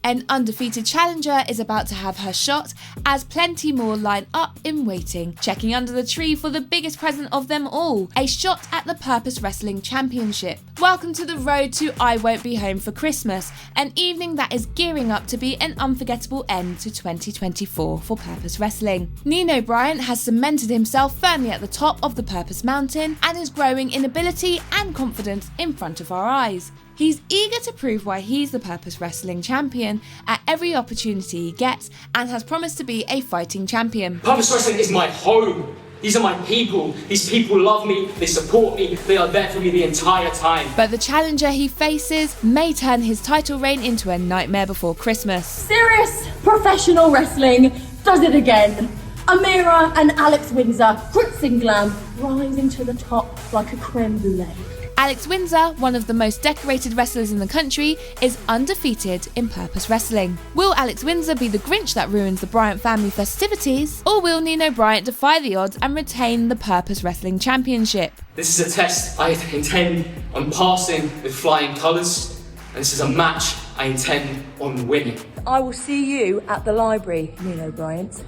An undefeated challenger is about to have her shot as plenty more line up in waiting, checking under the tree for the biggest present of them all, a shot at the Purpose Wrestling Championship. Welcome to the road to I Won't Be Home for Christmas, an evening that is gearing up to be an unforgettable end to 2024 for Purpose Wrestling. Nino Bryant has cemented himself firmly at the top of the Purpose Mountain and is growing in ability and confidence in front of our eyes. He's eager to prove why he's the Purpose Wrestling champion at every opportunity he gets and has promised to be a fighting champion. Purpose Wrestling is my home. These are my people. These people love me, they support me, they are there for me the entire time. But the challenger he faces may turn his title reign into a nightmare before Christmas. Serious professional wrestling does it again. Amira and Alex Windsor, Fritz and Glam, rising to the top like a creme brulee. Alex Windsor, one of the most decorated wrestlers in the country, is undefeated in Purpose Wrestling. Will Alex Windsor be the Grinch that ruins the Bryant family festivities, or will Nino Bryant defy the odds and retain the Purpose Wrestling Championship? This is a test I intend on passing with flying colours, and this is a match I intend on winning. I will see you at the library, Nino Bryant.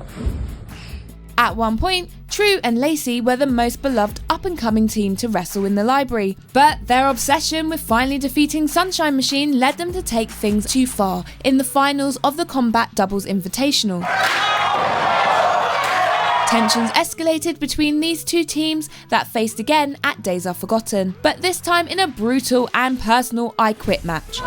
At one point, True and Lacey were the most beloved up-and-coming team to wrestle in the library, but their obsession with finally defeating Sunshine Machine led them to take things too far in the finals of the Combat Doubles Invitational. Tensions escalated between these two teams that faced again at Days Are Forgotten, but this time in a brutal and personal I Quit match.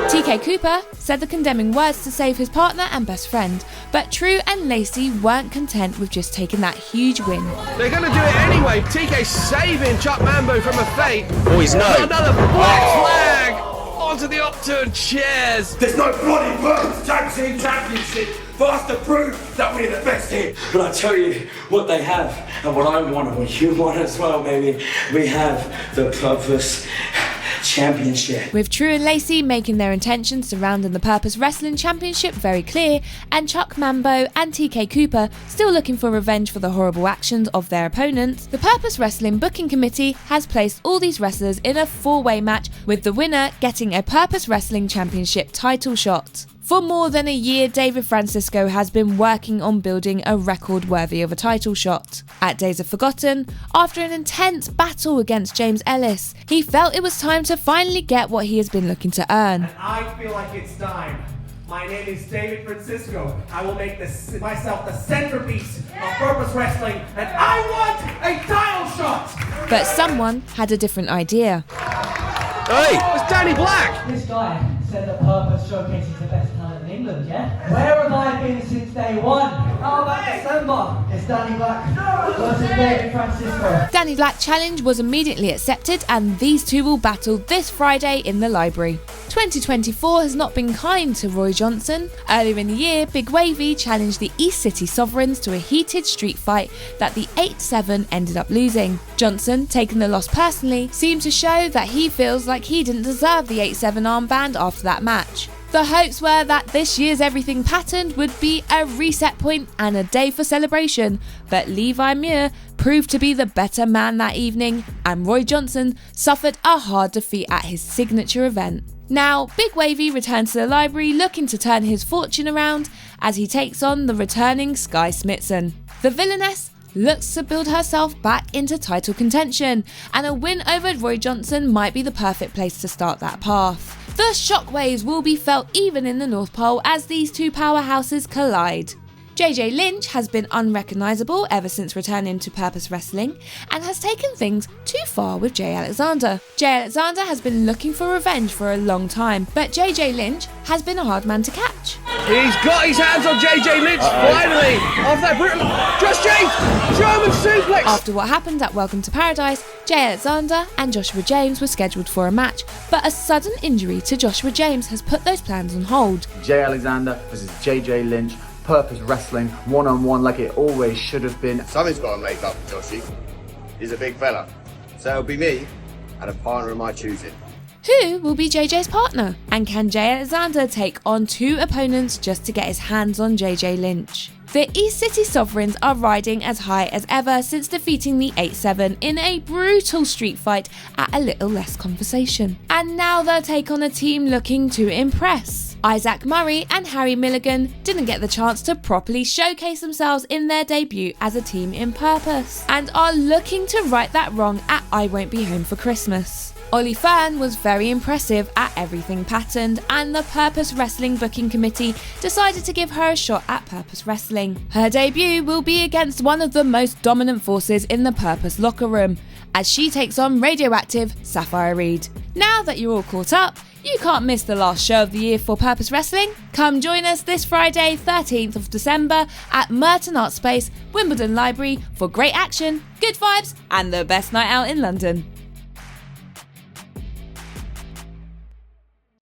TK Cooper said the condemning words to save his partner and best friend, but True and Lacey weren't content with just taking that huge win. They're going to do it anyway. TK saving Chuck Mambo from a fate. Boys, no. Another black flag onto the upturned chairs. There's no bloody World Tag Team Championship for us to prove that we're the best here. But I tell you what they have, and what I want, and what you want as well, baby. We have the Purpose Championship. With True and Lacey making their intentions surrounding the Purpose Wrestling Championship very clear, and Chuck Mambo and TK Cooper still looking for revenge for the horrible actions of their opponents, the Purpose Wrestling Booking Committee has placed all these wrestlers in a four-way match, with the winner getting a Purpose Wrestling Championship title shot. For more than a year, David Francisco has been working on building a record worthy of a title shot. At Days Are Forgotten, after an intense battle against James Ellis, he felt it was time to finally get what he has been looking to earn. And I feel like it's time. My name is David Francisco. I will make myself the centerpiece of Purpose Wrestling, and I want a title shot! But someone had a different idea. Hey, it's Danny Black! This guy said that Purpose showcases the best talent in England, yeah? Where have I been since day one? How about December? It's Danny Black versus David Francisco. Danny Black challenge was immediately accepted, and these two will battle this Friday in the library. 2024 has not been kind to Roy Johnson. Earlier in the year, Big Wavy challenged the East City Sovereigns to a heated street fight that the 8-7 ended up losing. Johnson, taking the loss personally, seemed to show that he feels like he didn't deserve the 8-7 armband after that match. The hopes were that this year's Everything Patterned would be a reset point and a day for celebration, but Levi Muir proved to be the better man that evening, and Roy Johnson suffered a hard defeat at his signature event. Now, Big Wavy returns to the library looking to turn his fortune around as he takes on the returning Sky Smithson. The villainess looks to build herself back into title contention, and a win over Roy Johnson might be the perfect place to start that path. The shockwaves will be felt even in the North Pole as these two powerhouses collide. JJ Lynch has been unrecognisable ever since returning to Purpose Wrestling and has taken things too far with Jay Alexander. Jay Alexander has been looking for revenge for a long time, but JJ Lynch has been a hard man to catch. He's got his hands on JJ Lynch, finally! After that brutal Just James! German suplex! After what happened at Welcome to Paradise, Jay Alexander and Joshua James were scheduled for a match, but a sudden injury to Joshua James has put those plans on hold. Jay Alexander versus JJ Lynch, Purpose Wrestling, one-on-one like it always should have been. Something's got to make up for Joshy. He's a big fella. So it'll be me and a partner of my choosing. Who will be JJ's partner? And can Jay Alexander take on two opponents just to get his hands on JJ Lynch? The East City Sovereigns are riding as high as ever since defeating the 8-7 in a brutal street fight at a little less conversation. And now they'll take on a team looking to impress. Isaac Murray and Harry Milligan didn't get the chance to properly showcase themselves in their debut as a team in Purpose, and are looking to right that wrong at I Won't Be Home for Christmas. Ollie Fern was very impressive at everything patterned, and the Purpose Wrestling Booking Committee decided to give her a shot at Purpose Wrestling. Her debut will be against one of the most dominant forces in the Purpose locker room, as she takes on radioactive Sapphire Reed. Now that you're all caught up, you can't miss the last show of the year for Purpose Wrestling. Come join us this Friday, 13th of December at Merton Art Space, Wimbledon Library for great action, good vibes and the best night out in London.